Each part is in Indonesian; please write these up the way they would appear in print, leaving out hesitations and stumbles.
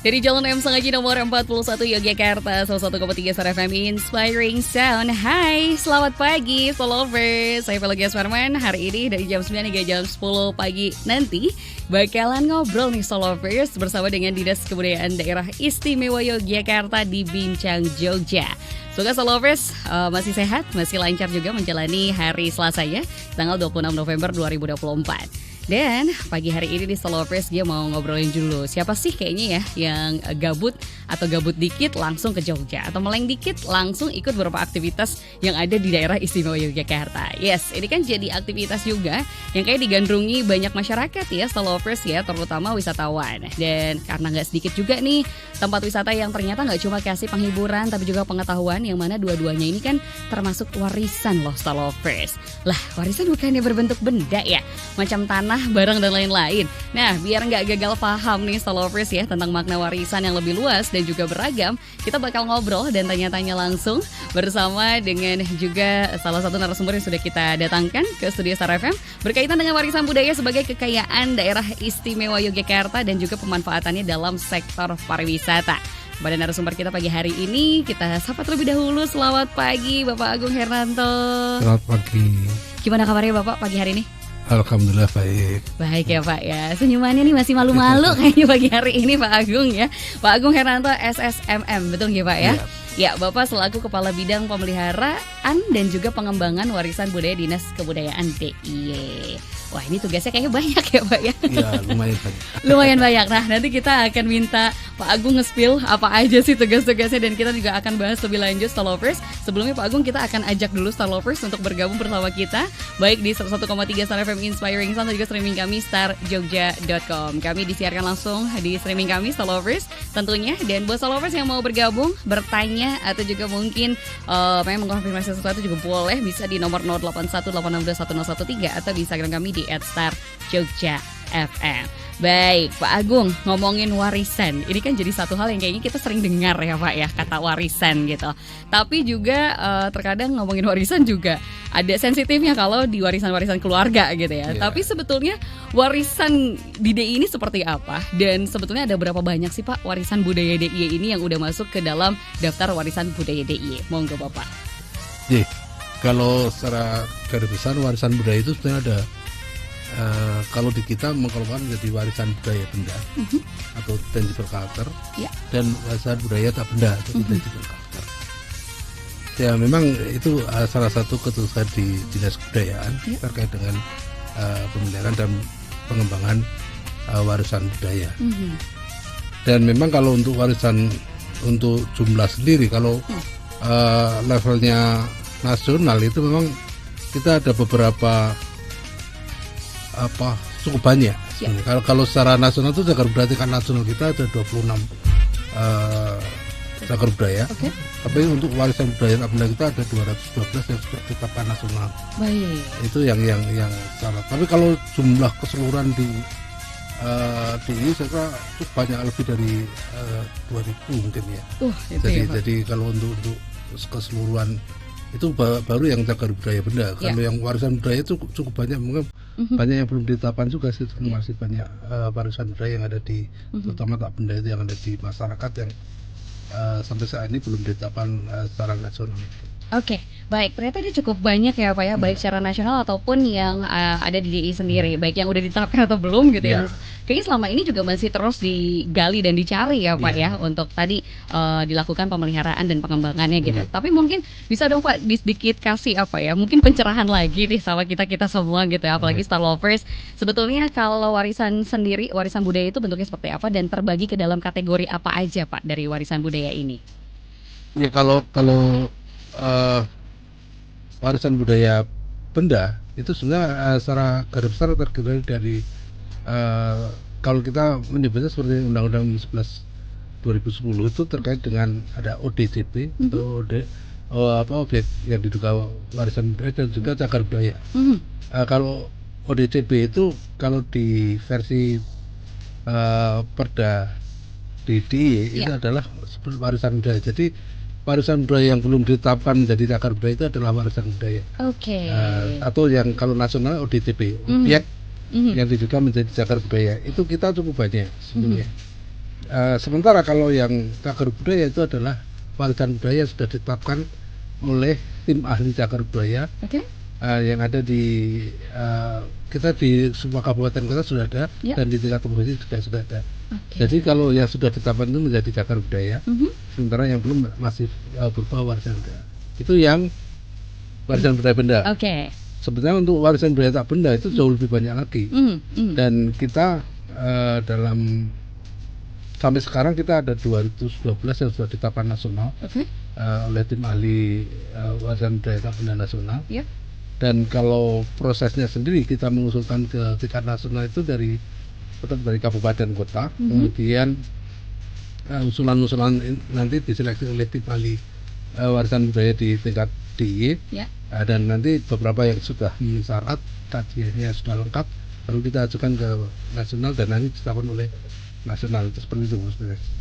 Dari Jalan M Sengaji nomor 41 Yogyakarta, 101,3 Star FM Inspiring Sound. Hai, selamat pagi followers. Saya Velogia Sparman. Hari ini dari jam 9 hingga jam 10 pagi nanti bakalan ngobrol nih followers bersama dengan Dinas Kebudayaan Daerah Istimewa Yogyakarta di Bincang Jogja. Semoga followers masih sehat, masih lancar juga menjalani hari Selasanya, tanggal 26 November 2024. Dan pagi hari ini di Followers dia mau ngobrolin dulu siapa sih kayaknya ya yang gabut atau gabut dikit langsung ke Jogja, atau meleng dikit langsung ikut beberapa aktivitas yang ada di daerah istimewa Yogyakarta. Yes, ini kan jadi aktivitas juga yang kayak digandrungi banyak masyarakat ya Followers ya, terutama wisatawan. Dan karena gak sedikit juga nih tempat wisata yang ternyata gak cuma kasih penghiburan tapi juga pengetahuan, yang mana dua-duanya ini kan termasuk warisan loh Followers. Lah, warisan bukannya berbentuk benda ya, macam tanah, barang dan lain-lain. Nah, biar nggak gagal paham nih Followers ya tentang makna warisan yang lebih luas dan juga beragam, kita bakal ngobrol dan tanya-tanya langsung bersama dengan juga salah satu narasumber yang sudah kita datangkan ke studio Star FM berkaitan dengan warisan budaya sebagai kekayaan daerah istimewa Yogyakarta dan juga pemanfaatannya dalam sektor pariwisata. Pada narasumber kita pagi hari ini, kita sapa terlebih dahulu. Selamat pagi Bapak Agung Hernanto. Selamat pagi. Gimana kabarnya Bapak pagi hari ini? Alhamdulillah baik. Baik ya Pak ya. Senyumannya nih masih malu-malu kayaknya pagi hari ini Pak Agung ya. Pak Agung Hernanto SSMM, betul ya Pak ya? Ya, Bapak selaku Kepala Bidang Pemeliharaan dan juga Pengembangan Warisan Budaya Dinas Kebudayaan DIY. Wah, ini tugasnya kayaknya banyak ya Pak ya? Iya, lumayan banyak. Lumayan banyak. Nah, nanti kita akan minta Pak Agung nge-spill apa aja sih tugas-tugasnya, dan kita juga akan bahas lebih lanjut Star Lovers. Sebelumnya Pak Agung, kita akan ajak dulu Star Lovers untuk bergabung bersama kita baik di 101,3 Star FM Inspiring Sound dan juga streaming kami starjogja.com. Kami disiarkan langsung di streaming kami Star Lovers tentunya. Dan buat Star Lovers yang mau bergabung, bertanya atau juga mungkin pengen mengkonfirmasi sesuatu juga boleh, bisa di nomor 0818611013 atau di Instagram kami di @starjogjafm. Baik, Pak Agung, ngomongin warisan, ini kan jadi satu hal yang kayaknya kita sering dengar ya Pak ya, kata warisan gitu. Tapi juga terkadang ngomongin warisan juga ada sensitifnya kalau di warisan-warisan keluarga gitu ya. Tapi sebetulnya warisan di DIY ini seperti apa? Dan sebetulnya ada berapa banyak sih Pak warisan budaya DIY ini yang udah masuk ke dalam daftar warisan budaya DIY? Monggo Bapak. Kalau secara garis besar warisan budaya itu sebenarnya ada, kalau di kita mengkolomkan menjadi warisan budaya benda atau tangible culture, dan warisan budaya tak benda atau intangible culture. Ya, memang itu salah satu ketugas di Dinas Kebudayaan terkait dengan pemeliharaan dan pengembangan warisan budaya. Dan memang kalau untuk warisan untuk jumlah sendiri, kalau levelnya nasional itu memang kita ada beberapa cukup banyak. Kalau secara nasional itu cagar budaya tingkat nasional kita ada 26 cagar budaya. Tapi untuk warisan budaya benda kita ada 212 yang sudah ditetapkan nasional. Baik. Itu yang salah. Tapi kalau jumlah keseluruhan di DIY saya kira cukup banyak, lebih dari 2000 mungkin ya. Jadi kalau untuk keseluruhan itu baru yang cagar budaya benda. Kalau yang warisan budaya itu cukup banyak, mungkin banyak yang belum ditetapkan juga sih. Masih banyak warisan budaya yang ada di, terutama tak benda itu yang ada di masyarakat yang sampai saat ini belum ditetapkan secara nasional. Oke, baik. Ternyata ini cukup banyak ya Pak ya, baik secara nasional ataupun yang ada di DIY sendiri, baik yang udah ditetapkan atau belum gitu ya. Kayaknya selama ini juga masih terus digali dan dicari ya Pak ya, untuk tadi dilakukan pemeliharaan dan pengembangannya gitu. Tapi mungkin bisa dong Pak sedikit kasih mungkin pencerahan lagi nih sama kita semua gitu ya, apalagi Star Lovers. Sebetulnya kalau warisan sendiri, warisan budaya itu bentuknya seperti apa dan terbagi ke dalam kategori apa aja Pak dari warisan budaya ini? Ya, kalau warisan budaya benda itu sebenarnya secara garis besar terdiri dari kalau kita menyebutnya seperti Undang-Undang 11 2010 itu terkait dengan ada ODCP atau objek yang diduga warisan budaya dan juga cagar budaya. Kalau ODCP itu kalau di versi Perda di DIY itu adalah warisan budaya. Jadi warisan budaya yang belum ditetapkan menjadi cagar budaya itu adalah warisan budaya. Atau yang kalau nasional ODCP, objek yang diduga menjadi cagar budaya, itu kita cukup banyak sebenarnya. Sementara kalau yang cagar budaya itu adalah warisan budaya yang sudah ditetapkan oleh tim ahli cagar budaya. Yang ada di kita di semua kabupaten kota sudah ada, dan di tingkat provinsi juga sudah ada. Jadi kalau yang sudah ditetapkan itu menjadi cagar budaya, sementara yang belum masih berupa warisan budaya. Itu yang warisan budaya benda. Sebenarnya untuk warisan budaya tak benda itu jauh lebih banyak lagi. Dan kita dalam sampai sekarang kita ada 212 yang sudah ditetapkan nasional oleh tim ahli warisan budaya tak benda nasional. Dan kalau prosesnya sendiri kita mengusulkan ke tingkat nasional itu dari kabupaten kota, kemudian usulan-usulan nanti diseleksi oleh tim ahli warisan budaya di tingkat DIY, dan nanti beberapa yang sudah memenuhi syarat kajiannya sudah lengkap, baru kita ajukan ke nasional dan nanti ditetapkan oleh nasional. Itu seperti itu sebenarnya.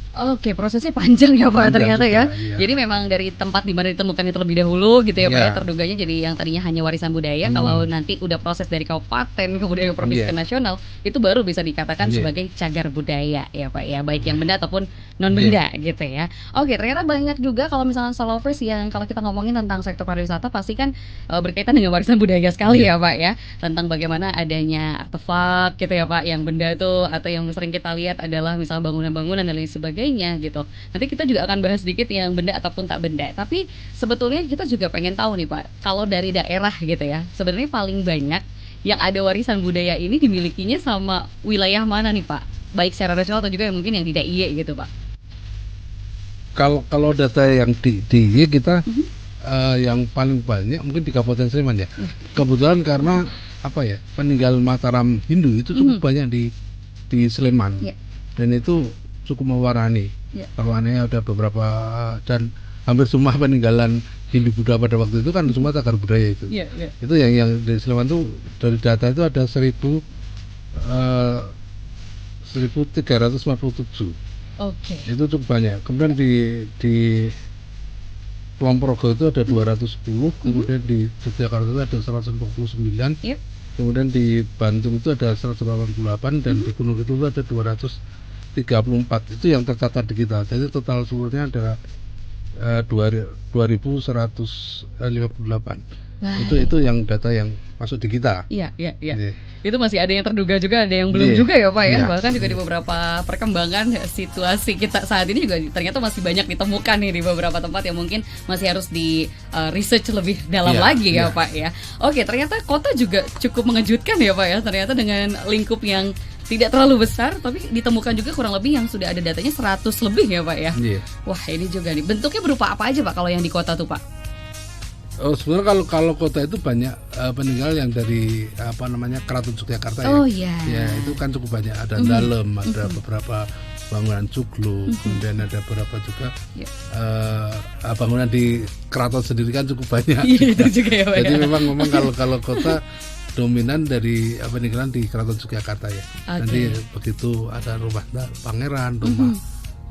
Prosesnya panjang ya Pak, ternyata ya. Jadi memang dari tempat di mana ditemukan itu terlebih dahulu gitu ya Pak ya, terduganya jadi yang tadinya hanya warisan budaya, kalau nanti udah proses dari kabupaten kemudian provinsi ke nasional, itu baru bisa dikatakan sebagai cagar budaya ya Pak ya, baik yang benda ataupun non benda gitu ya. Ternyata banyak juga kalau misalnya Solovers yang kalau kita ngomongin tentang sektor pariwisata pasti kan berkaitan dengan warisan budaya sekali ya Pak ya, tentang bagaimana adanya artefak gitu ya Pak, yang benda tuh atau yang sering kita lihat adalah misalnya bangunan-bangunan dan lain sebagainya gitu. Nanti kita juga akan bahas sedikit yang benda ataupun tak benda. Tapi sebetulnya kita juga pengen tahu nih Pak, kalau dari daerah gitu ya, sebenarnya paling banyak yang ada warisan budaya ini dimilikinya sama wilayah mana nih Pak? Baik secara nasional atau juga yang mungkin yang di DIY gitu Pak. Kalau data yang di DIY kita yang paling banyak mungkin di Kabupaten Sleman ya. Kebetulan karena peninggalan Mataram Hindu itu cukup banyak di Sleman. Dan itu cukup mewarnai. Taruhannya ada beberapa, dan hampir semua peninggalan Hindu Buddha pada waktu itu kan semua cagar budaya itu. Itu yang dari Sleman itu, dari data itu ada 1357. Itu cukup banyak. Kemudian di Kulonprogo itu ada 210, kemudian di Yogyakarta itu ada 149. Kemudian di Bantung itu ada 188, dan di Gunung Kidul itu ada 234. Itu yang tercatat di kita. Jadi total seluruhnya ada 2158. Itu yang data yang masuk di kita. Itu masih ada yang terduga juga, ada yang belum juga ya Pak ya. Bahkan juga di beberapa perkembangan situasi kita saat ini juga ternyata masih banyak ditemukan nih di beberapa tempat yang mungkin masih harus di research lebih dalam lagi ya Pak ya. Ternyata kota juga cukup mengejutkan ya Pak ya. Ternyata dengan lingkup yang tidak terlalu besar, tapi ditemukan juga kurang lebih yang sudah ada datanya 100 lebih ya Pak ya. Wah, ini juga nih. Bentuknya berupa apa aja Pak kalau yang di kota tuh Pak? Sebenarnya kalau kota itu banyak peninggalan yang dari Keraton Yogyakarta ya. Itu kan cukup banyak. Ada Dalem, ada beberapa bangunan Joglo, kemudian ada beberapa juga bangunan di keraton sendiri kan cukup banyak. Itu juga ya Pak. Jadi memang kalau kota dominan dari peninggalan di Keraton Yogyakarta ya. Nanti begitu ada rumah pangeran, rumah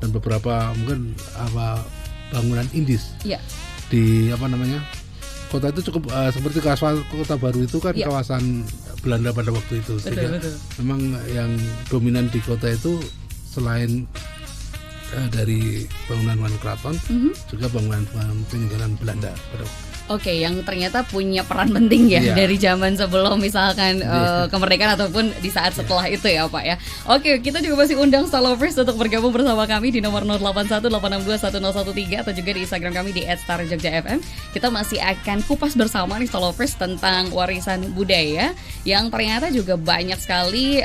dan beberapa mungkin bangunan Indis. Di kota itu cukup seperti kawasan Kota Baru itu kan kawasan Belanda pada waktu itu. Betul. Memang yang dominan di kota itu selain dari bangunan keraton, juga bangunan peninggalan Belanda pada waktu itu. Yang ternyata punya peran penting ya dari zaman sebelum misalkan kemerdekaan ataupun di saat setelah itu ya Pak ya. Kita juga masih undang Solovers untuk bergabung bersama kami di nomor 0818621013 atau juga di Instagram kami di @starjogjafm. Kita masih akan kupas bersama nih Solovers tentang warisan budaya yang ternyata juga banyak sekali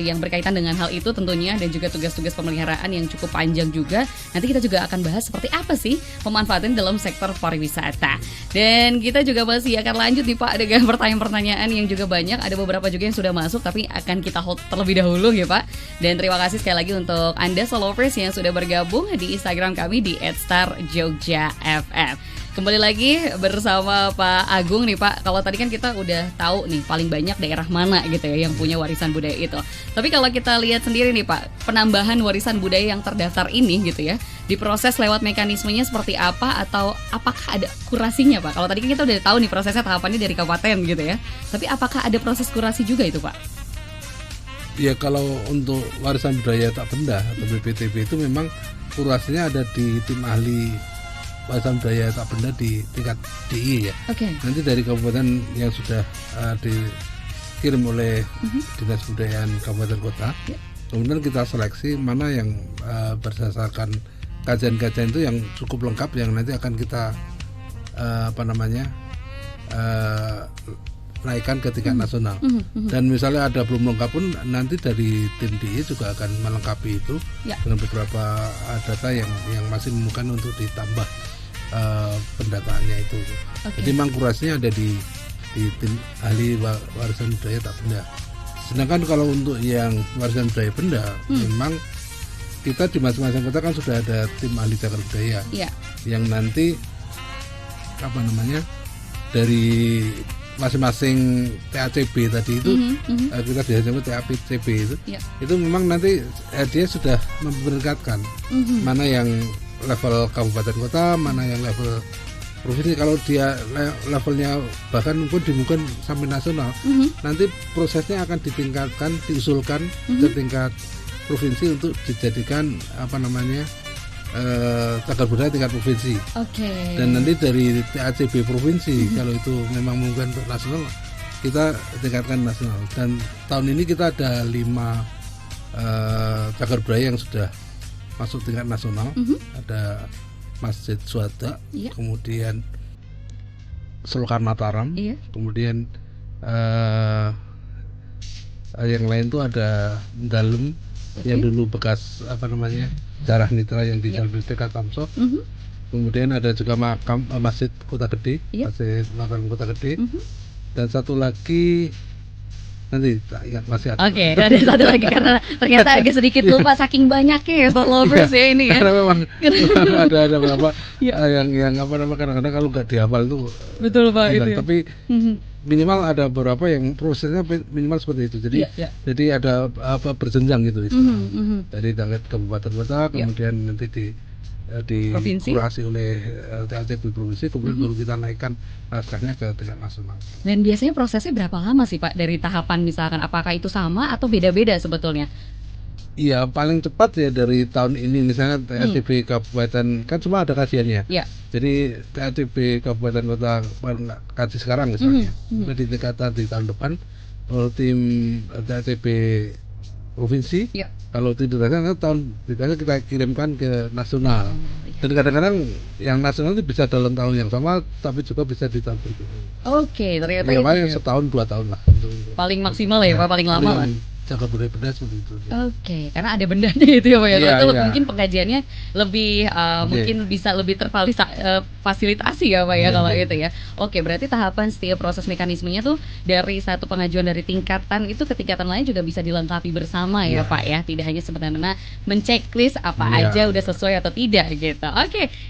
yang berkaitan dengan hal itu tentunya, dan juga tugas-tugas pemeliharaan yang cukup panjang juga. Nanti kita juga akan bahas seperti apa sih pemanfaatan dalam sektor pariwisata. Dan kita juga masih akan lanjut nih Pak dengan pertanyaan-pertanyaan yang juga banyak. Ada beberapa juga yang sudah masuk, tapi akan kita hold terlebih dahulu ya Pak. Dan terima kasih sekali lagi untuk Anda Solovers yang sudah bergabung di Instagram kami di @starjogjafm. Kembali lagi bersama Pak Agung nih Pak. Kalau tadi kan kita udah tahu nih paling banyak daerah mana gitu ya yang punya warisan budaya itu. Tapi kalau kita lihat sendiri nih Pak, penambahan warisan budaya yang terdaftar ini gitu ya, diproses lewat mekanismenya seperti apa, atau apakah ada kurasinya Pak? Kalau tadi kan kita udah tahu nih prosesnya tahapannya dari kabupaten gitu ya. Tapi apakah ada proses kurasi juga itu Pak? Ya kalau untuk warisan budaya tak benda atau BPTB itu memang kurasinya ada di tim ahli warisan budaya tak benda di tingkat DI ya. Nanti dari kabupaten yang sudah dikirim oleh Dinas Kebudayaan Kabupaten Kota, kemudian kita seleksi mana yang berdasarkan kajian-kajian itu yang cukup lengkap, yang nanti akan kita naikkan ke tingkat nasional. Dan misalnya ada belum lengkap pun nanti dari tim DI juga akan melengkapi itu dengan beberapa data yang masih memungkinkan untuk ditambah pendataannya itu. Jadi memang kurasinya ada di tim ahli warisan budaya tak benda. Sedangkan kalau untuk yang warisan budaya benda, memang kita di masing-masing kota kan sudah ada tim ahli cagar budaya yang nanti dari masing-masing TACB tadi itu kita biasa sebut TACB itu memang nanti dia sudah memperlihatkan mana yang level kabupaten kota, mana yang level provinsi. Kalau dia levelnya bahkan mungkin sampai nasional, nanti prosesnya akan ditingkatkan, diusulkan ke tingkat provinsi untuk dijadikan cagar budaya tingkat provinsi. Dan nanti dari TACB provinsi kalau itu memang mungkin untuk nasional, kita tingkatkan nasional. Dan tahun ini kita ada 5 cagar budaya yang sudah masuk tingkat nasional. Ada Masjid Suhada, kemudian Selokan Mataram, kemudian yang lain tuh ada Dalem yang dulu bekas Darah Nitra yang di Jalan BPK Tamso. Kemudian ada juga makam Masjid Kota Gede, Masjid Makam Kota Gede. Dan satu lagi nanti tak ingat masih ada. Ada satu lagi karena ternyata agak sedikit lupa saking banyaknya ya Spot Lovers ya ini ya. Karena memang ada beberapa yang kadang-kadang kalau nggak dihafal itu betul Pak itu. Tapi minimal ada beberapa yang prosesnya minimal seperti itu. Jadi ada berjenjang gitu. Dari tingkat kabupaten kota, kemudian nanti dikurasi oleh TACB provinsi, kemudian baru kita naikkan naskahnya ke tingkat nasional. Dan biasanya prosesnya berapa lama sih Pak dari tahapan misalkan, apakah itu sama atau beda-beda sebetulnya? Iya, paling cepat ya dari tahun ini misalnya TACB kabupaten kan cuma ada kajiannya. Jadi TACB kabupaten kota kaji sekarang misalnya. Di tingkatan di tahun depan kalau tim TACB provinsi, kalau tidak ada tahun biasanya kita kirimkan ke nasional. Dan kadang-kadang yang nasional itu bisa dalam tahun yang sama, tapi juga bisa di tahun berikutnya. Ternyata itu setahun 2 tahun lah. Paling maksimal ya Pak, paling lama lah. Cagar budaya benda seperti itu. Karena ada bendanya itu ya Pak ya. Itu mungkin pengajiannya lebih mungkin bisa lebih terfasilitasi ya Pak ya kalau itu ya. Berarti tahapan setiap proses mekanismenya tuh dari satu pengajuan dari tingkatan itu ke tingkatan lain juga bisa dilengkapi bersama ya Pak ya. Tidak hanya sebenarnya menceklis apa aja udah sesuai atau tidak gitu.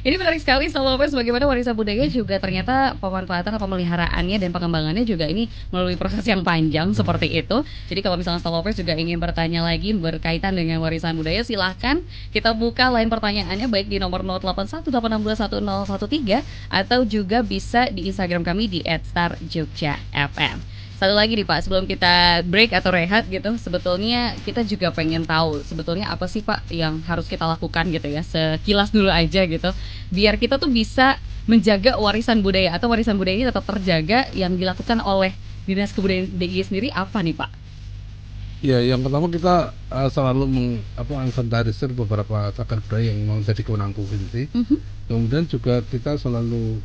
Ini menarik sekali Lovers, bagaimana warisan budaya juga ternyata pemanfaatan atau pemeliharaannya dan pengembangannya juga ini melalui proses yang panjang seperti itu. Jadi kalau misalnya Lovers juga ingin bertanya lagi berkaitan dengan warisan budaya, silahkan kita buka line pertanyaannya baik di nomor 0818621013 atau juga bisa di Instagram kami di @starjogjafm. Satu lagi nih Pak, sebelum kita break atau rehat gitu, sebetulnya kita juga pengen tahu sebetulnya apa sih Pak yang harus kita lakukan gitu ya, sekilas dulu aja gitu, biar kita tuh bisa menjaga warisan budaya atau warisan budaya ini tetap terjaga. Yang dilakukan oleh Dinas Kebudayaan DIY sendiri apa nih Pak? Ya, yang pertama kita selalu menginventarisir beberapa cagar budaya yang menjadi kewenangan provinsi. Kemudian juga kita selalu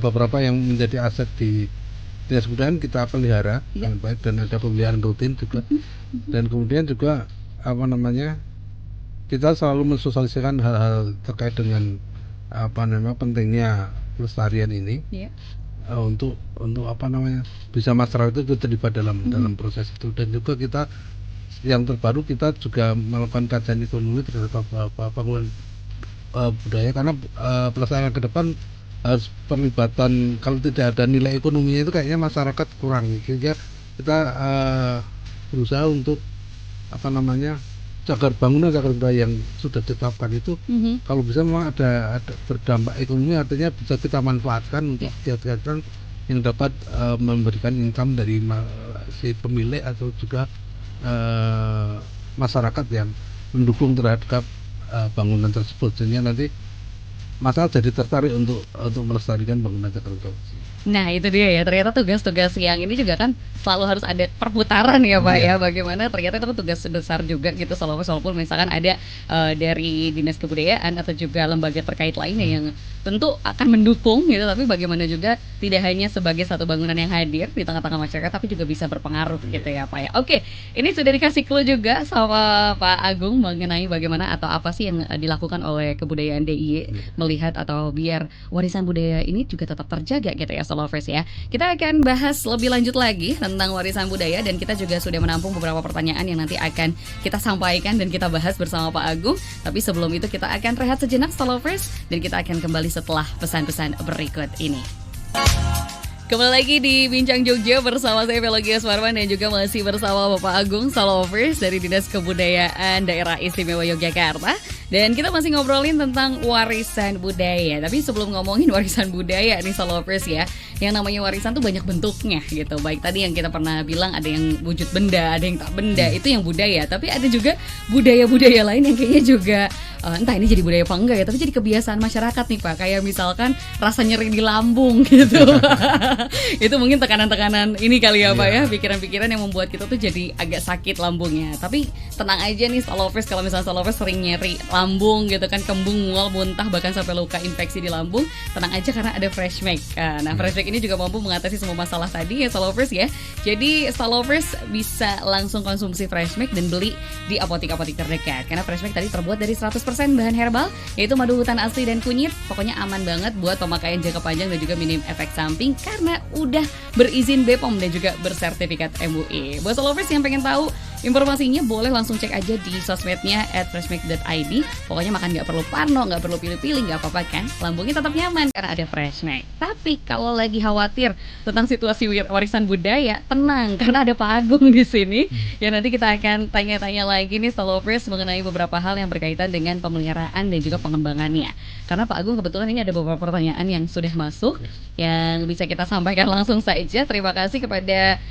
beberapa yang menjadi aset di Dinas Kebudayaan kita pelihara dengan baik, dan ada pemeliharaan rutin juga. Dan kemudian juga kita selalu mensosialisasikan hal-hal terkait dengan pentingnya pelestarian ini. Untuk bisa masyarakat itu terlibat dalam proses itu. Dan juga kita yang terbaru kita juga melakukan kajian ekonomi terhadap bangunan budaya, karena pelestarian ke depan harus perlibatan. Kalau tidak ada nilai ekonominya itu kayaknya masyarakat kurang. Sehingga kita berusaha untuk cagar budaya yang sudah ditetapkan itu kalau bisa memang ada berdampak ekonomi, artinya bisa kita manfaatkan untuk kegiatan yang dapat memberikan income dari si pemilik atau juga masyarakat yang mendukung terhadap bangunan tersebut, sehingga nanti masyarakat jadi tertarik untuk melestarikan bangunan cagar budaya. Nah itu dia ya, ternyata tugas-tugas yang ini juga kan selalu harus ada perputaran ya Pak ya. Bagaimana ternyata itu tugas besar juga gitu, walaupun misalkan ada dari Dinas Kebudayaan atau juga lembaga terkait lainnya yang tentu akan mendukung gitu, tapi bagaimana juga tidak hanya sebagai satu bangunan yang hadir di tengah-tengah masyarakat, tapi juga bisa berpengaruh gitu ya Pak ya. Oke, ini sudah dikasih clue juga sama Pak Agung mengenai bagaimana atau apa sih yang dilakukan oleh Kebudayaan DIY melihat atau biar warisan budaya ini juga tetap terjaga gitu ya Solovers ya. Kita akan bahas lebih lanjut lagi tentang warisan budaya, dan kita juga sudah menampung beberapa pertanyaan yang nanti akan kita sampaikan dan kita bahas bersama Pak Agung. Tapi sebelum itu kita akan rehat sejenak Solovers, dan kita akan kembali setelah pesan-pesan berikut ini. Kembali lagi di Bincang Jogja bersama saya Velogia Swarman dan juga masih bersama Bapak Agung Solovers dari Dinas Kebudayaan Daerah Istimewa Yogyakarta. Dan kita masih ngobrolin tentang warisan budaya. Tapi sebelum ngomongin warisan budaya nih Solovers ya, yang namanya warisan tuh banyak bentuknya gitu. Baik tadi yang kita pernah bilang ada yang wujud benda, ada yang tak benda, itu yang budaya. Tapi ada juga budaya-budaya lain yang kayaknya juga entah ini jadi budaya apa enggak ya, tapi jadi kebiasaan masyarakat nih Pak. Kayak misalkan rasa nyeri di lambung gitu. Itu mungkin tekanan-tekanan ini kali ya Pak ya, pikiran-pikiran yang membuat kita tuh jadi agak sakit lambungnya. Tapi tenang aja nih Solovers, kalau misalnya Solovers sering nyeri lambung gitu kan, kembung, mual, muntah, bahkan sampai luka infeksi di lambung, tenang aja karena ada Freshmake. Nah Freshmake ini juga mampu mengatasi semua masalah tadi ya Solovers ya. Jadi Solovers bisa langsung konsumsi Freshmake dan beli di apotek-apotek terdekat, karena Freshmake tadi terbuat dari 100% bahan herbal, yaitu madu hutan asli dan kunyit. Pokoknya aman banget buat pemakaian jangka panjang dan juga minim efek samping karena udah berizin BPOM dan juga bersertifikat MUI. Buat Solovers yang pengen tahu informasinya, boleh langsung cek aja di sosmednya @freshmake.id. Pokoknya makan nggak perlu parno, nggak perlu pilih-pilih, nggak apa-apa kan, lambungnya tetap nyaman karena ada Freshmake. Tapi kalau lagi khawatir tentang situasi warisan budaya, tenang karena ada Pak Agung di sini. Ya nanti kita akan tanya-tanya lagi nih Solovers mengenai beberapa hal yang berkaitan dengan pemeliharaan dan juga pengembangannya. Karena Pak Agung kebetulan ini ada beberapa pertanyaan yang sudah masuk yang bisa kita sampaikan langsung saja. Terima kasih kepada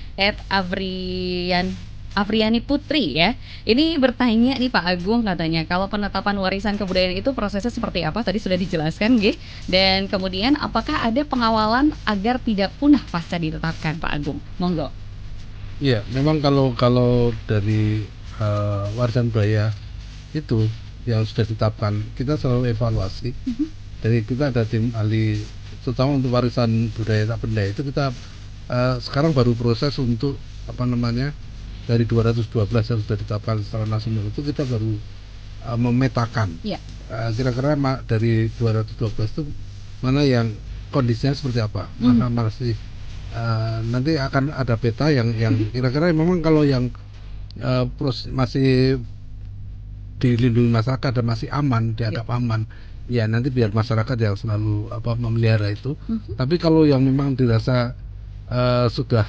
Afriani Putri ya. Ini bertanya nih Pak Agung, katanya kalau penetapan warisan kebudayaan itu prosesnya seperti apa? Tadi sudah dijelaskan nggih. Dan kemudian apakah ada pengawalan agar tidak punah pasca ditetapkan Pak Agung? Monggo. Iya, memang kalau dari warisan budaya itu yang sudah ditetapkan, kita selalu evaluasi. Dari kita ada tim ahli, terutama untuk warisan budaya tak benda itu kita sekarang baru proses untuk dari 212 yang sudah ditetapkan secara nasional itu kita baru memetakan kira-kira dari 212 itu mana yang kondisinya seperti apa, mana masih nanti akan ada peta yang kira-kira memang kalau yang masih dilindungi masyarakat dan masih aman, dianggap aman, ya nanti biar masyarakat yang selalu memelihara itu. Tapi kalau yang memang dirasa sudah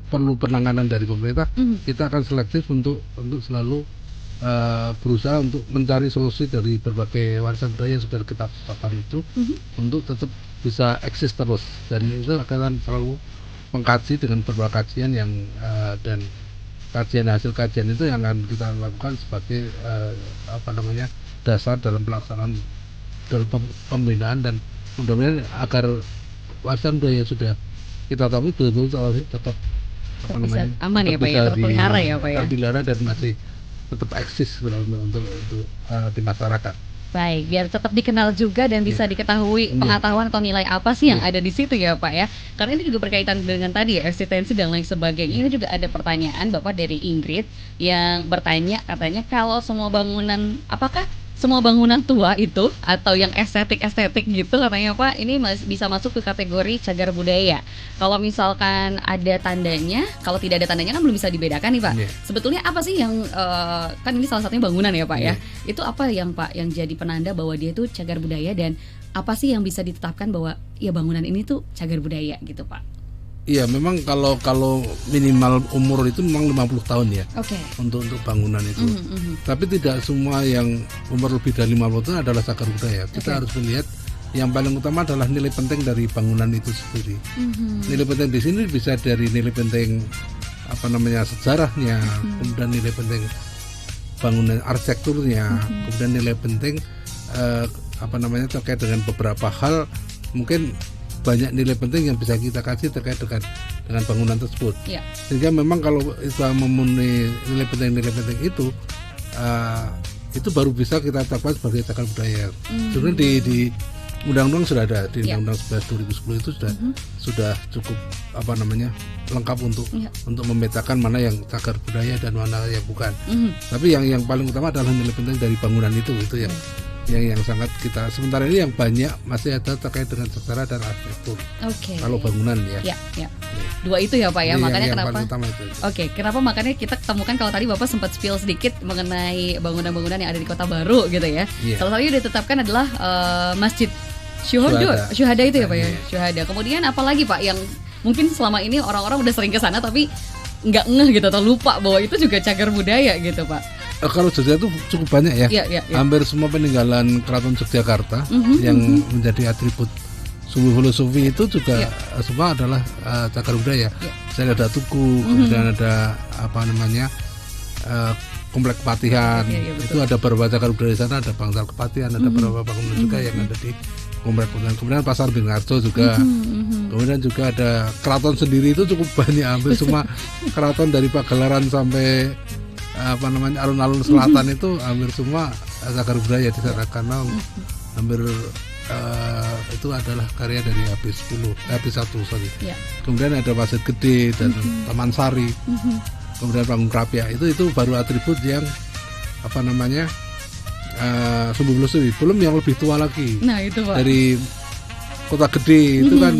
perlu penanganan dari pemerintah, kita akan selektif untuk selalu berusaha untuk mencari solusi dari berbagai warisan budaya yang sudah kita tetapkan itu untuk tetap bisa eksis terus. Dan itu akan selalu mengkaji dengan berbagai kajian yang dan hasil kajian itu yang akan kita lakukan sebagai dasar dalam pelaksanaan dalam pembinaan, dan mudah-mudahan agar warisan budaya yang sudah kita tahu betul-betul tetap aman ya Pak ya, terpelihara ya Pak ya, terpelihara dan masih tetap eksis untuk di masyarakat. Baik, biar tetap dikenal juga dan bisa diketahui pengetahuan atau nilai apa sih yang ada di situ ya Pak ya. Karena ini juga berkaitan dengan tadi ya, eksistensi dan lain sebagainya. Ini juga ada pertanyaan Bapak dari Ingrid yang bertanya, katanya kalau apakah semua bangunan tua itu atau yang estetik gitu, katanya Pak, ini bisa masuk ke kategori cagar budaya. Kalau misalkan ada tandanya, kalau tidak ada tandanya kan belum bisa dibedakan nih Pak. Sebetulnya apa sih yang kan ini salah satunya bangunan ya Pak ya. Itu apa yang Pak yang jadi penanda bahwa dia itu cagar budaya, dan apa sih yang bisa ditetapkan bahwa ya bangunan ini tuh cagar budaya gitu Pak? Iya, memang kalau minimal umur itu memang 50 tahun ya. Untuk bangunan itu. Tapi tidak semua yang umur lebih dari 50 tahun adalah cagar budaya. Kita harus melihat yang paling utama adalah nilai penting dari bangunan itu sendiri. Nilai penting di sini bisa dari nilai penting apa namanya sejarahnya, kemudian nilai penting bangunan arsitekturnya, kemudian nilai penting apa namanya terkait dengan beberapa hal, mungkin banyak nilai penting yang bisa kita kasih terkait dengan bangunan tersebut. Sehingga memang kalau itu memenuhi nilai penting itu baru bisa kita tetapkan sebagai cagar budaya. Sebenarnya di undang-undang sudah ada, di Undang-Undang 11 2010 itu sudah cukup apa namanya lengkap untuk memetakan mana yang cagar budaya dan mana yang bukan. Tapi yang paling utama adalah nilai penting dari bangunan itu yang sangat kita sementara ini yang banyak masih ada terkait dengan sejarah dan arsitektur. Kalau bangunan ya. Dua itu ya Pak ya, makanya yang kenapa? Kenapa makanya kita ketemukan kalau tadi Bapak sempat spill sedikit mengenai bangunan-bangunan yang ada di Kota Baru gitu ya. Salah satunya ditetapkan adalah Masjid Syuhada itu ya Pak ya. Syuhada. Kemudian apalagi Pak yang mungkin selama ini orang-orang udah sering ke sana tapi nggak ngeh gitu atau lupa bahwa itu juga cagar budaya gitu Pak. Kalau Jogja itu cukup banyak ya. Hampir semua peninggalan Keraton Yogyakarta yang menjadi atribut sufi filosofi itu juga semua adalah cagar budaya. Misalnya ada Tugu, kemudian ada apa namanya Komplek Kepatihan. Itu ada beberapa cagar budaya di sana, ada Bangsal Kepatihan, ada beberapa bangunan juga yang ada di Komplek Kepatihan. Kemudian Pasar Beringharjo juga. Kemudian juga ada keraton sendiri itu cukup banyak, hampir semua keraton dari Pagelaran sampai apa namanya alun-alun selatan itu hampir semua cagar budaya di sana karena hampir itu adalah karya dari HP1 sorry. Kemudian ada Pasir Gede dan Taman Sari. Kemudian Panggung Krapia itu baru atribut yang apa namanya sumbu filosofi. Belum yang lebih tua lagi. Nah itu Pak. Dari Kota Gede itu kan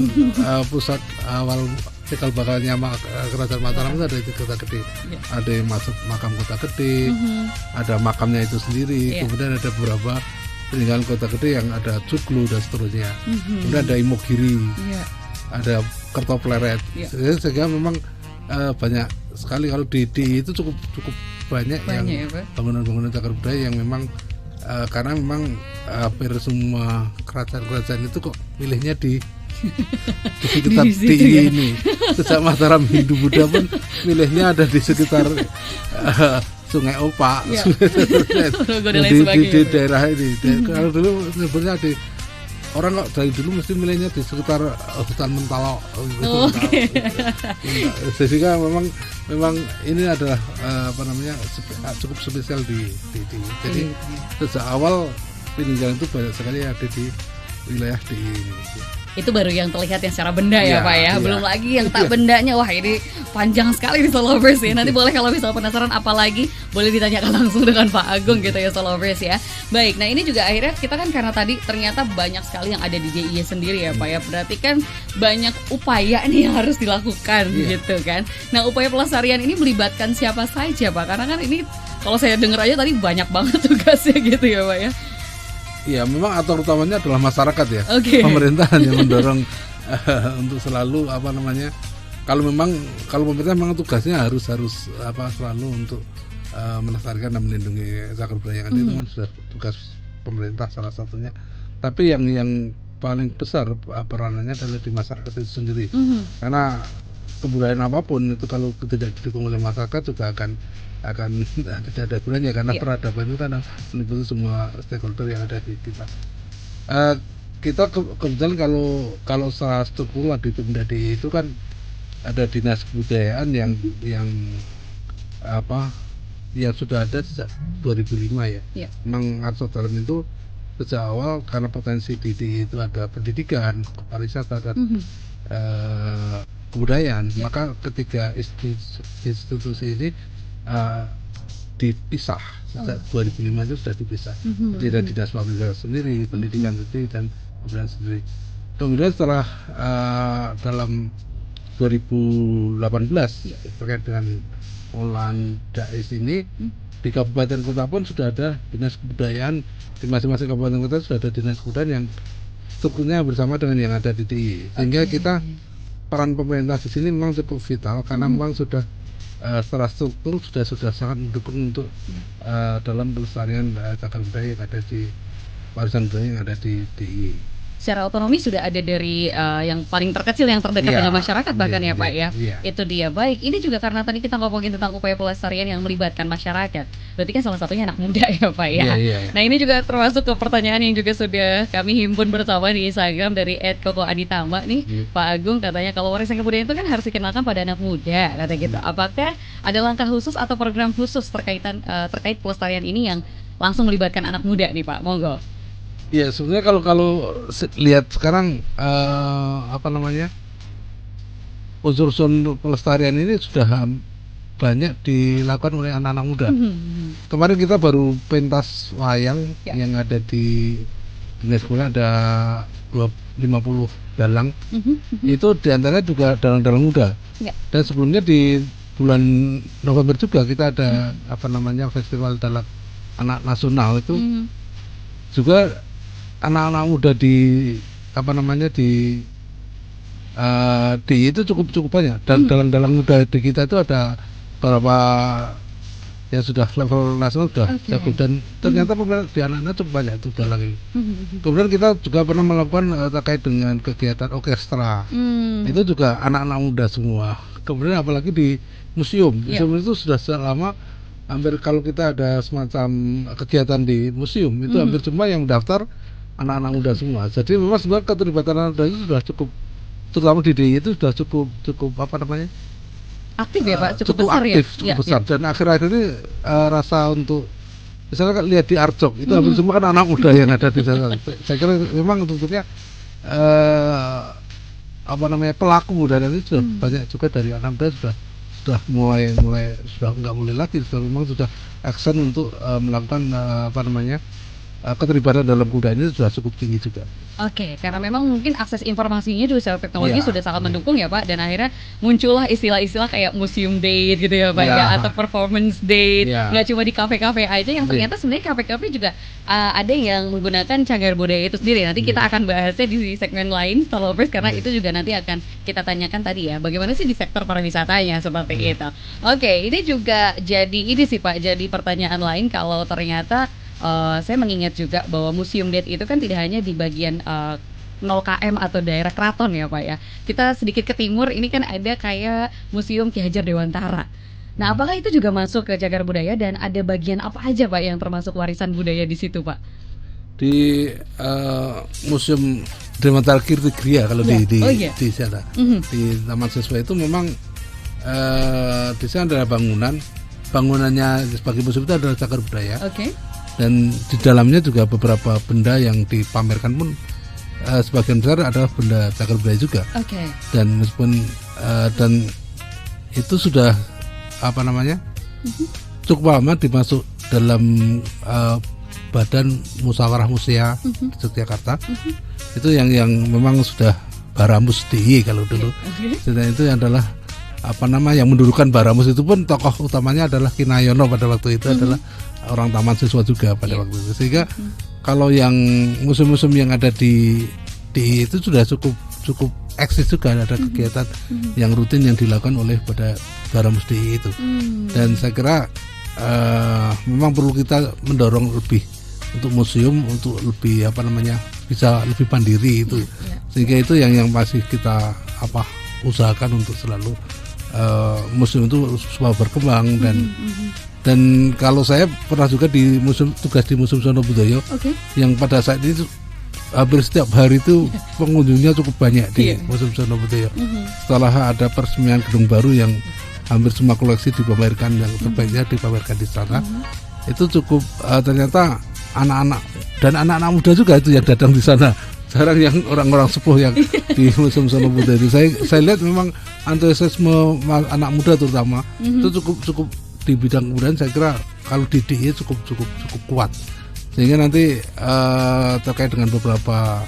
pusat awal cikal bakalnya Kerajaan Mataram itu ada di Kota Gede. Ada yang masuk makam Kota Gede, ada makamnya itu sendiri. Kemudian ada beberapa peninggalan Kota Gede yang ada Joglo dan seterusnya. Kemudian ada Imogiri, ada Kertopleret. Sehingga memang banyak sekali kalau di itu cukup banyak yang bangunan-bangunan cagar budaya yang memang karena memang hampir semua kerajaan itu kok milihnya di sekitar di ini. Sejak Mataram Hindu Buddha pun milihnya ada di sekitar Sungai Opak, di daerah ini. Kalau dulu sebenarnya di orang kok dari dulu mesti milihnya di sekitar hutan Mentalo. Sehingga memang ini adalah apa namanya cukup spesial di jadi sejak awal peninggalan itu banyak sekali ada di wilayah di ini. Itu baru yang terlihat yang secara benda ya Pak ya. Belum lagi yang tak bendanya. Wah ini panjang sekali di Solovers ya. Nanti boleh kalau misalnya penasaran apalagi boleh ditanyakan langsung dengan Pak Agung gitu ya Solovers ya. Baik, nah ini juga akhirnya kita kan karena tadi ternyata banyak sekali yang ada di DIY sendiri ya Pak ya. Berarti kan banyak upaya nih yang harus dilakukan gitu kan. Nah upaya pelestarian ini melibatkan siapa saja Pak? Karena kan ini kalau saya dengar aja tadi banyak banget tugasnya gitu ya Pak ya. Ya memang aktor utamanya adalah masyarakat ya. Pemerintahan yang mendorong untuk selalu apa namanya kalau pemerintah memang tugasnya harus apa selalu untuk melestarikan dan melindungi cagar budaya yang ada itu kan sudah tugas pemerintah salah satunya. Tapi yang paling besar peranannya adalah di masyarakat itu sendiri. Karena kebudayaan apapun itu kalau tidak didukung oleh masyarakat juga akan tidak ada gunanya karena peradaban itu kan meliputi semua stakeholder yang ada di kita. Kita kebetulan kalau secara struktural di Pemda DIY itu kan ada dinas kebudayaan yang sudah ada sejak 2005 ya. Memang Arso Dalam itu sejak awal karena potensi di DIY itu ada pendidikan, pariwisata dan kebudayaan, maka ketiga institusi ini dipisah sejak 2005 itu sudah dipisah. Tidak dinas pariwisata sendiri, pendidikan sendiri dan kebudayaan sendiri. Kemudian setelah dalam 2018 terkait dengan pengelolaan DAIS ini di kabupaten kota pun sudah ada dinas kebudayaan, di masing-masing kabupaten kota sudah ada dinas kebudayaan yang strukturnya bersama dengan yang ada di DIY. Sehingga kita peran pemerintah di sini memang cukup vital karena memang sudah secara struktur sudah sangat mendukung untuk dalam pelestarian cagar budaya yang ada di warisan budaya yang ada di DIY. secara otonomi sudah ada dari yang paling terkecil yang terdekat dengan masyarakat bahkan ya Pak ya. Itu dia. Baik, ini juga karena tadi kita ngomongin tentang upaya pelestarian yang melibatkan masyarakat. Berarti kan salah satunya anak muda ya Pak ya. Nah, ini juga termasuk ke pertanyaan yang juga sudah kami himpun bersama di Instagram dari @kokoaditama nih. Pak Agung katanya kalau warisan kebudayaan itu kan harus dikenalkan pada anak muda kata gitu. Apakah ada langkah khusus atau program khusus terkait pelestarian ini yang langsung melibatkan anak muda nih Pak? Monggo. Ya sebenarnya kalau lihat sekarang unsur-unsur pelestarian ini sudah banyak dilakukan oleh anak-anak muda. Kemarin kita baru pentas wayang yang ada di Dinas Kebudayaan ada 50 dalang. Itu diantaranya juga dalang-dalang muda. Dan sebelumnya di bulan November juga kita ada festival dalang anak nasional itu juga anak-anak muda di itu cukup banyak. Dan dalang muda di kita itu ada beberapa yang sudah level nasional sudah jago dan ternyata di anak-anak cukup banyak itu dalang ini. Kemudian kita juga pernah melakukan terkait dengan kegiatan orkestra. Itu juga anak-anak muda semua. Kemudian apalagi di museum itu sudah selama hampir kalau kita ada semacam kegiatan di museum itu hampir semua yang daftar anak-anak muda semua. Jadi memang sebenarnya keterlibatan anak muda itu sudah cukup, terutama di DIY itu sudah cukup aktif ya Pak, cukup besar aktif, cukup besar. Dan akhir-akhir ini rasa untuk misalnya lihat di Arjok itu hampir semua kan anak muda yang ada di sana. Saya kira memang tentunya pelaku dan itu sudah banyak juga dari anak muda sudah mulai sudah nggak mulai lagi, sudah memang sudah action untuk melakukan keterlibatan dalam kebudayaan ini sudah cukup tinggi juga. Oke, karena memang mungkin akses informasinya juga secara teknologi sudah sangat mendukung ya Pak, dan akhirnya muncullah istilah-istilah kayak museum date gitu ya Pak ya, atau performance date. Nggak cuma di kafe-kafe aja, yang ternyata sebenarnya kafe-kafe juga ada yang menggunakan cagar budaya itu sendiri. Nanti kita akan bahasnya di segmen lain, Followers, karena itu juga nanti akan kita tanyakan tadi ya, bagaimana sih di sektor pariwisatanya seperti itu. Oke, ini juga jadi jadi pertanyaan lain kalau ternyata saya mengingat juga bahwa Museum Date itu kan tidak hanya di bagian 0 km atau daerah keraton ya Pak ya. Kita sedikit ke timur, ini kan ada kayak Museum Ki Hajar Dewantara. Nah, apakah itu juga masuk ke cagar budaya dan ada bagian apa aja Pak yang termasuk warisan budaya di situ Pak? Di Museum Dewantara Kirtigria kalau di sana. Di Taman Siswa itu memang di sana adalah bangunannya sebagai museum itu adalah cagar budaya. Dan di dalamnya juga beberapa benda yang dipamerkan pun sebagian besar adalah benda cagar budaya juga. Dan meskipun dan itu sudah cukup lama dimasuk dalam Badan Musyawarah Musea di Yogyakarta. Itu yang memang sudah Baramus DIY kalau dulu. Dan itu adalah yang mendudukan Baramus itu pun tokoh utamanya adalah Ki Nayono pada waktu itu adalah orang Taman Siswa juga pada waktu itu. Sehingga kalau yang museum-museum yang ada di itu sudah cukup eksis juga, ada kegiatan yang rutin yang dilakukan oleh pada Baramus DIY itu. Dan saya kira memang perlu kita mendorong lebih untuk museum untuk lebih bisa lebih mandiri itu. Sehingga itu yang masih kita usahakan untuk selalu museum itu supaya berkembang dan kalau saya pernah juga tugas di Museum Sono Budoyo yang pada saat itu hampir setiap hari itu pengunjungnya cukup banyak di Museum Sono Budoyo. Setelah ada peresmian gedung baru yang hampir semua koleksi dipamerkan, yang terbaiknya dipamerkan di sana, itu cukup ternyata anak-anak dan anak-anak muda juga itu yang datang di sana. Sekarang yang orang-orang sepuh yang di Museum Sono Budoyo itu saya lihat memang antusiasme anak muda terutama itu cukup di bidang kebudayaan. Saya kira kalau di DIY cukup kuat, sehingga nanti terkait dengan beberapa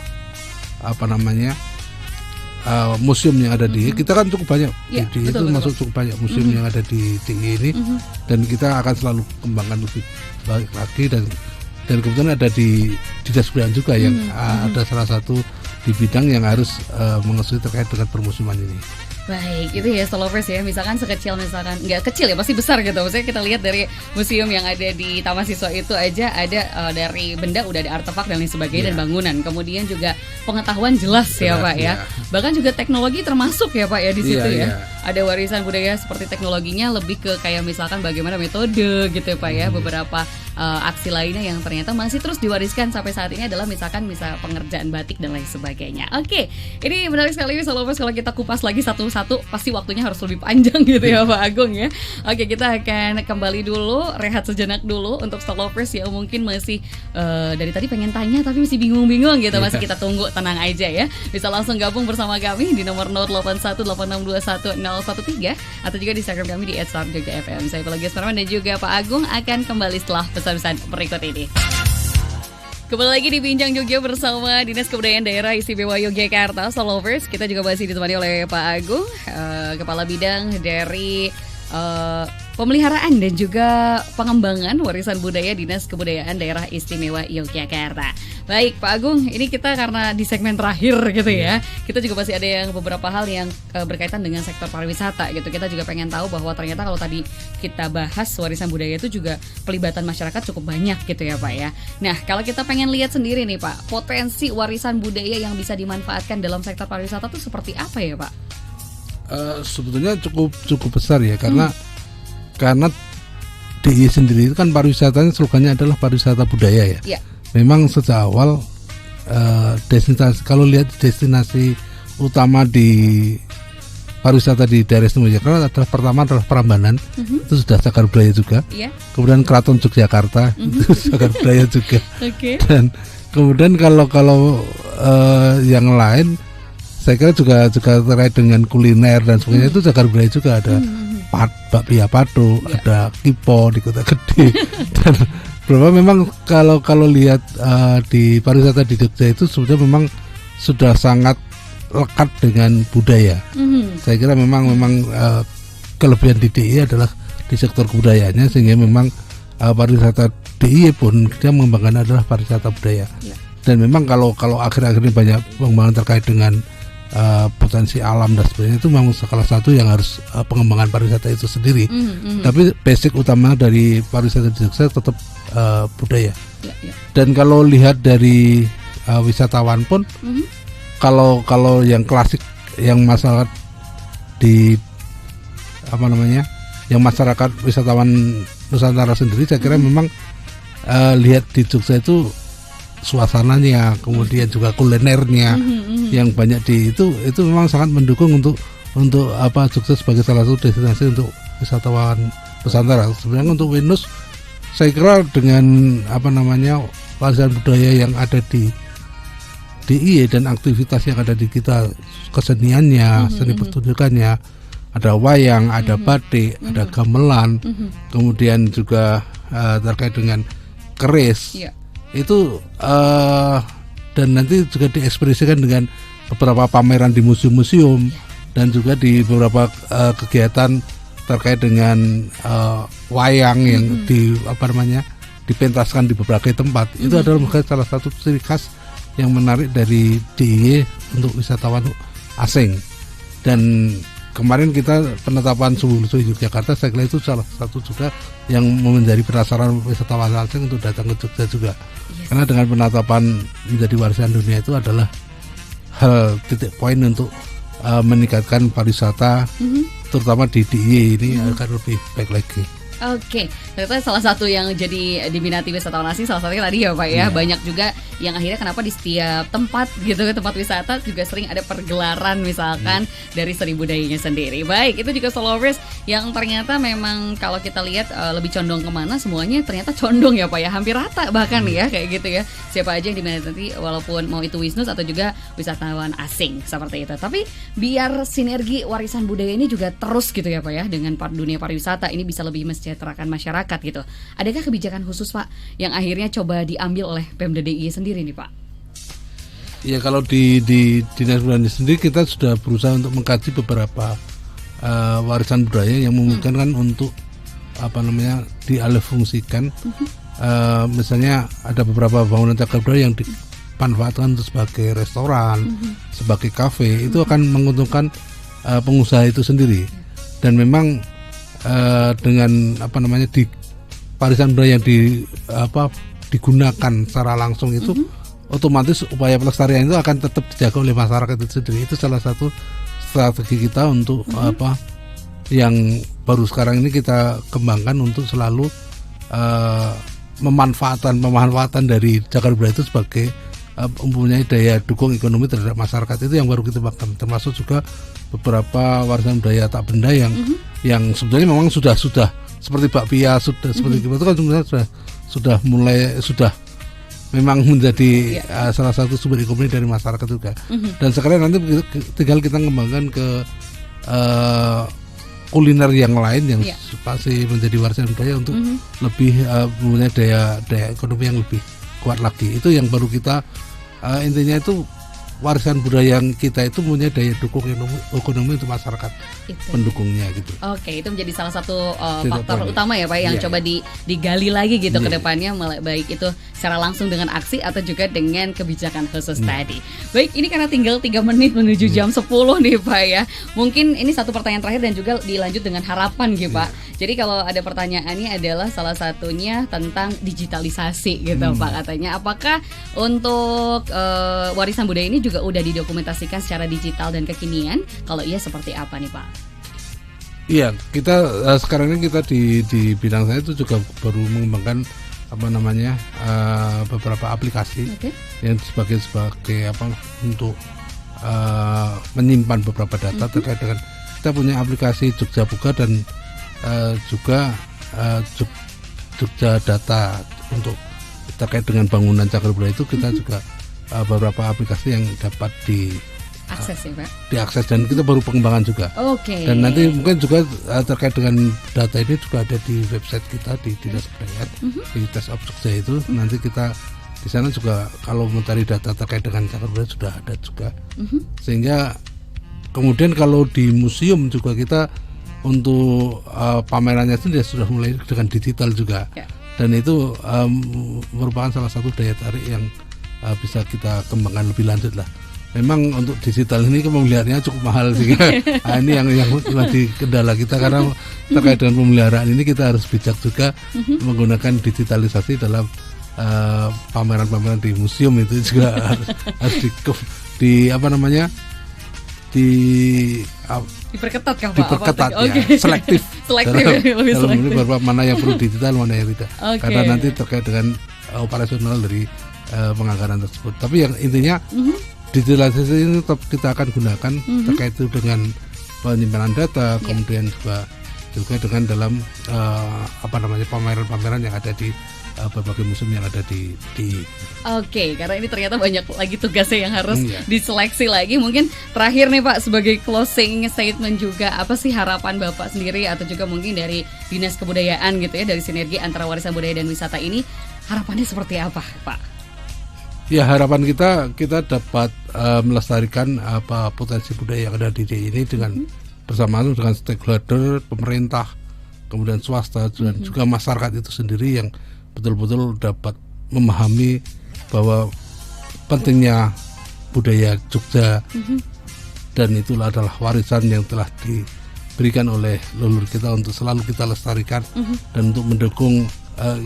museum yang ada di kita kan cukup banyak di DIY itu masuk cukup banyak museum yang ada di DIY ini, dan kita akan selalu kembangkan lebih baik lagi, dan kebetulan ada di Dinas Kebudayaan juga yang ada salah satu di bidang yang harus mengetahui terkait dengan permuseuman ini. Baik, itu ya Stolovers ya. Misalkan sekecil, misalkan nggak kecil ya, pasti besar gitu. Maksudnya kita lihat dari museum yang ada di Taman Siswa itu aja ada dari benda udah ada artefak dan lain sebagainya dan bangunan. Kemudian juga pengetahuan jelas ya Pak ya. Bahkan juga teknologi termasuk ya Pak ya di situ ya. Ada warisan budaya seperti teknologinya lebih ke kayak misalkan bagaimana metode gitu ya Pak ya. Beberapa aksi lainnya yang ternyata masih terus diwariskan sampai saat ini adalah misalkan pengerjaan batik dan lain sebagainya. Oke, ini menarik sekali Stolovers kalau kita kupas lagi satu-satu pasti waktunya harus lebih panjang gitu ya Pak Agung ya. Oke, kita akan kembali dulu, rehat sejenak dulu untuk Stolovers yang mungkin masih dari tadi pengen tanya tapi masih bingung-bingung gitu. Masih kita tunggu, tenang aja ya. Bisa langsung gabung bersama kami di nomor 0818621013 atau juga di Instagram kami di @starjogja_fm. Saya Pelagia Sparman dan juga Pak Agung akan kembali setelah pesan-pesan berikut ini. Kembali lagi di Bincang Jogja bersama Dinas Kebudayaan Daerah Istimewa Yogyakarta, Stolovers. Kita juga masih ditemani oleh Pak Agung, Kepala Bidang dari Pemeliharaan dan juga Pengembangan Warisan Budaya Dinas Kebudayaan Daerah Istimewa Yogyakarta. Baik Pak Agung, ini kita karena di segmen terakhir gitu ya, kita juga masih ada yang beberapa hal yang berkaitan dengan sektor pariwisata gitu. Kita juga pengen tahu bahwa ternyata kalau tadi kita bahas warisan budaya itu juga pelibatan masyarakat cukup banyak gitu ya Pak ya. Nah kalau kita pengen lihat sendiri nih Pak, potensi warisan budaya yang bisa dimanfaatkan dalam sektor pariwisata itu seperti apa ya Pak? Sebetulnya cukup besar ya, karena DIY sendiri itu kan pariwisatanya slogannya adalah pariwisata budaya ya. Memang sejak awal destinasi, kalau lihat destinasi utama di pariwisata di daerah istimewa Yogyakarta adalah pertama adalah Prambanan, itu sudah cagar budaya juga. Kemudian Keraton Yogyakarta itu cagar budaya juga. Dan kemudian kalau yang lain saya kira juga terkait dengan kuliner dan sebagainya, itu cagar budaya juga. Ada bakpia Pato, ada Kipo di Kota Gede. Dan berapa memang kalau lihat di pariwisata di Jogja itu sebetulnya memang sudah sangat lekat dengan budaya. Saya kira memang kelebihan di DIY adalah di sektor kebudayaannya, sehingga memang pariwisata DIY pun dia mengembangkan adalah pariwisata budaya. Dan memang kalau akhir-akhir ini banyak pengembangan terkait dengan potensi alam dan sebagainya, itu memang salah satu yang harus pengembangan pariwisata itu sendiri. Tapi basic utama dari pariwisata di Jogja tetap budaya. Dan kalau lihat dari wisatawan pun, kalau yang klasik, yang masyarakat di yang masyarakat wisatawan Nusantara sendiri, saya kira memang lihat di Jogja itu suasananya, kemudian juga kulinernya yang banyak itu memang sangat mendukung untuk Jogja sebagai salah satu destinasi untuk wisatawan Nusantara. Sebenarnya untuk Winus, saya kira dengan warisan budaya yang ada di DIY dan aktivitas yang ada di kita, keseniannya, seni pertunjukannya, ada wayang, ada batik, ada gamelan, kemudian juga terkait dengan keris. Itu dan nanti juga diekspresikan dengan beberapa pameran di museum-museum dan juga di beberapa kegiatan terkait dengan wayang yang dipentaskan di berbagai tempat. Itu adalah salah satu ciri khas yang menarik dari DIY untuk wisatawan asing. Dan kemarin kita penetapan Suhu Lusu Yogyakarta, saya kira itu salah satu juga yang menjadi penasaran wisatawan asing untuk datang ke Jogja juga. Karena dengan penetapan menjadi warisan dunia itu adalah hal titik poin untuk meningkatkan pariwisata, terutama di DIY ini akan lebih baik lagi. Oke, ternyata salah satu yang jadi diminati wisatawan asing salah satunya tadi ya Pak ya. Banyak juga yang akhirnya kenapa di setiap tempat gitu, tempat wisata juga sering ada pergelaran misalkan dari seni budayanya sendiri. Baik, itu juga Stolovers yang ternyata memang kalau kita lihat lebih condong kemana, semuanya ternyata condong ya Pak ya, hampir rata bahkan ya kayak gitu ya. Siapa aja yang diminati nanti, walaupun mau itu Wisnus atau juga wisatawan asing seperti itu. Tapi biar sinergi warisan budaya ini juga terus gitu ya Pak ya, dengan dunia pariwisata ini bisa lebih mensejahterakan masyarakat gitu. Adakah kebijakan khusus Pak yang akhirnya coba diambil oleh Pemda DIY sendiri nih Pak? Ya, kalau di Dinas Budaya sendiri kita sudah berusaha untuk mengkaji beberapa warisan budaya yang memungkinkan untuk dialihfungsikan. Misalnya ada beberapa bangunan cagar budaya yang dimanfaatkan untuk sebagai restoran, sebagai kafe, itu akan menguntungkan pengusaha itu sendiri. Dan memang dengan di warisan budaya yang digunakan secara langsung itu otomatis upaya pelestarian itu akan tetap dijaga oleh masyarakat itu sendiri. Itu salah satu strategi kita untuk yang baru sekarang ini kita kembangkan untuk selalu pemanfaatan dari cagar budaya itu sebagai mempunyai daya dukung ekonomi terhadap masyarakat. Itu yang baru kita kembangkan, termasuk juga beberapa warisan budaya tak benda yang sebetulnya memang sudah seperti bakpia, seperti itu kan sebenarnya sudah memang menjadi salah satu sumber ekonomi dari masyarakat juga. Dan sekarang nanti tinggal kita kembangkan ke kuliner yang lain yang pasti menjadi warisan budaya untuk lebih mempunyai daya ekonomi yang lebih kuat lagi. Itu yang baru kita intinya itu warisan budaya yang kita itu punya daya dukung ekonomi untuk masyarakat pendukungnya gitu. Oke, itu menjadi salah satu faktor utama ya Pak yang coba digali lagi gitu ke depannya, baik itu secara langsung dengan aksi atau juga dengan kebijakan khusus tadi. Baik, ini karena tinggal 3 menit menuju jam 10 nih Pak ya. Mungkin ini satu pertanyaan terakhir dan juga dilanjut dengan harapan gitu Pak. Jadi kalau ada pertanyaannya adalah salah satunya tentang digitalisasi gitu Pak katanya. Apakah untuk warisan budaya ini juga udah didokumentasikan secara digital dan kekinian? Kalau iya seperti apa nih Pak? Iya, kita sekarang ini kita di bidang saya itu juga baru mengembangkan beberapa aplikasi yang sebagai untuk menyimpan beberapa data terkait dengan, kita punya aplikasi Jogja Buka dan juga Jogja Data untuk terkait dengan bangunan cagar budaya itu. Kita juga beberapa aplikasi yang dapat diakses dan kita baru pengembangan juga. Dan nanti mungkin juga terkait dengan data ini juga ada di website kita di Dinas Kebudayaan, di Tes of Jogja itu. Nanti kita di sana juga kalau mencari data terkait dengan cagar budaya sudah ada juga. Sehingga kemudian kalau di museum juga kita untuk pamerannya itu dia sudah mulai dengan digital juga. Dan itu merupakan salah satu daya tarik yang bisa kita kembangkan lebih lanjut lah. Memang untuk digital ini pemeliharaannya cukup mahal sih. Ini yang menjadi kendala kita, karena terkait dengan pemeliharaan ini kita harus bijak juga menggunakan digitalisasi dalam pameran-pameran di museum. Itu juga harus diperketat kan Pak? Diperketat ya, selektif. Dalam ini beberapa mana yang perlu digital, mana yang tidak. Karena nanti terkait dengan operasional dari penganggaran tersebut. Tapi yang intinya digitalisasi ini tetap kita akan gunakan terkait itu dengan penyimpanan data, kemudian juga dengan dalam pameran-pameran yang ada di berbagai museum yang ada di karena ini ternyata banyak lagi tugasnya yang harus diseleksi lagi. Mungkin terakhir nih Pak, sebagai closing statement juga, apa sih harapan Bapak sendiri atau juga mungkin dari Dinas Kebudayaan gitu ya, dari sinergi antara warisan budaya dan wisata ini, harapannya seperti apa Pak? Ya, harapan kita dapat melestarikan potensi budaya yang ada di ini dengan bersamaan dengan stakeholder, pemerintah, kemudian swasta dan juga masyarakat itu sendiri yang betul-betul dapat memahami bahwa pentingnya budaya Jogja dan itulah adalah warisan yang telah diberikan oleh leluhur kita untuk selalu kita lestarikan dan untuk mendukung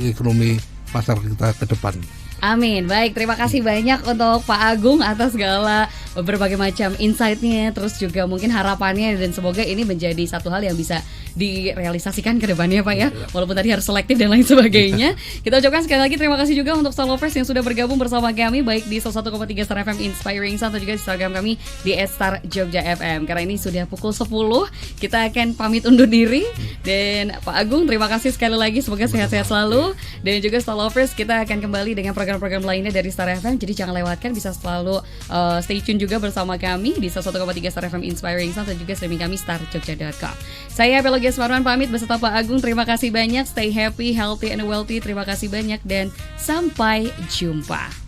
ekonomi masyarakat kita ke depan. Amin. Baik, terima kasih banyak untuk Pak Agung atas segala berbagai macam insight-nya, terus juga mungkin harapannya, dan semoga ini menjadi satu hal yang bisa direalisasikan ke depannya Pak ya. Walaupun tadi harus selektif dan lain sebagainya. Kita ucapkan sekali lagi terima kasih juga untuk Starlovers yang sudah bergabung bersama kami baik di 101,3 Star FM Inspiring Sound atau juga di Instagram kami di @star Jogja FM. Karena ini sudah pukul 10, kita akan pamit undur diri. Dan Pak Agung, terima kasih sekali lagi, semoga sehat-sehat selalu. Dan juga Starlovers, kita akan kembali dengan program-program lainnya dari Star FM. Jadi jangan lewatkan, bisa selalu stay tune juga bersama kami di 101,3 Star FM Inspiring Sound dan juga streaming kami starjogja.com. Saya Pelogia Marwan pamit beserta Pak Agung. Terima kasih banyak. Stay happy, healthy, and wealthy. Terima kasih banyak dan sampai jumpa.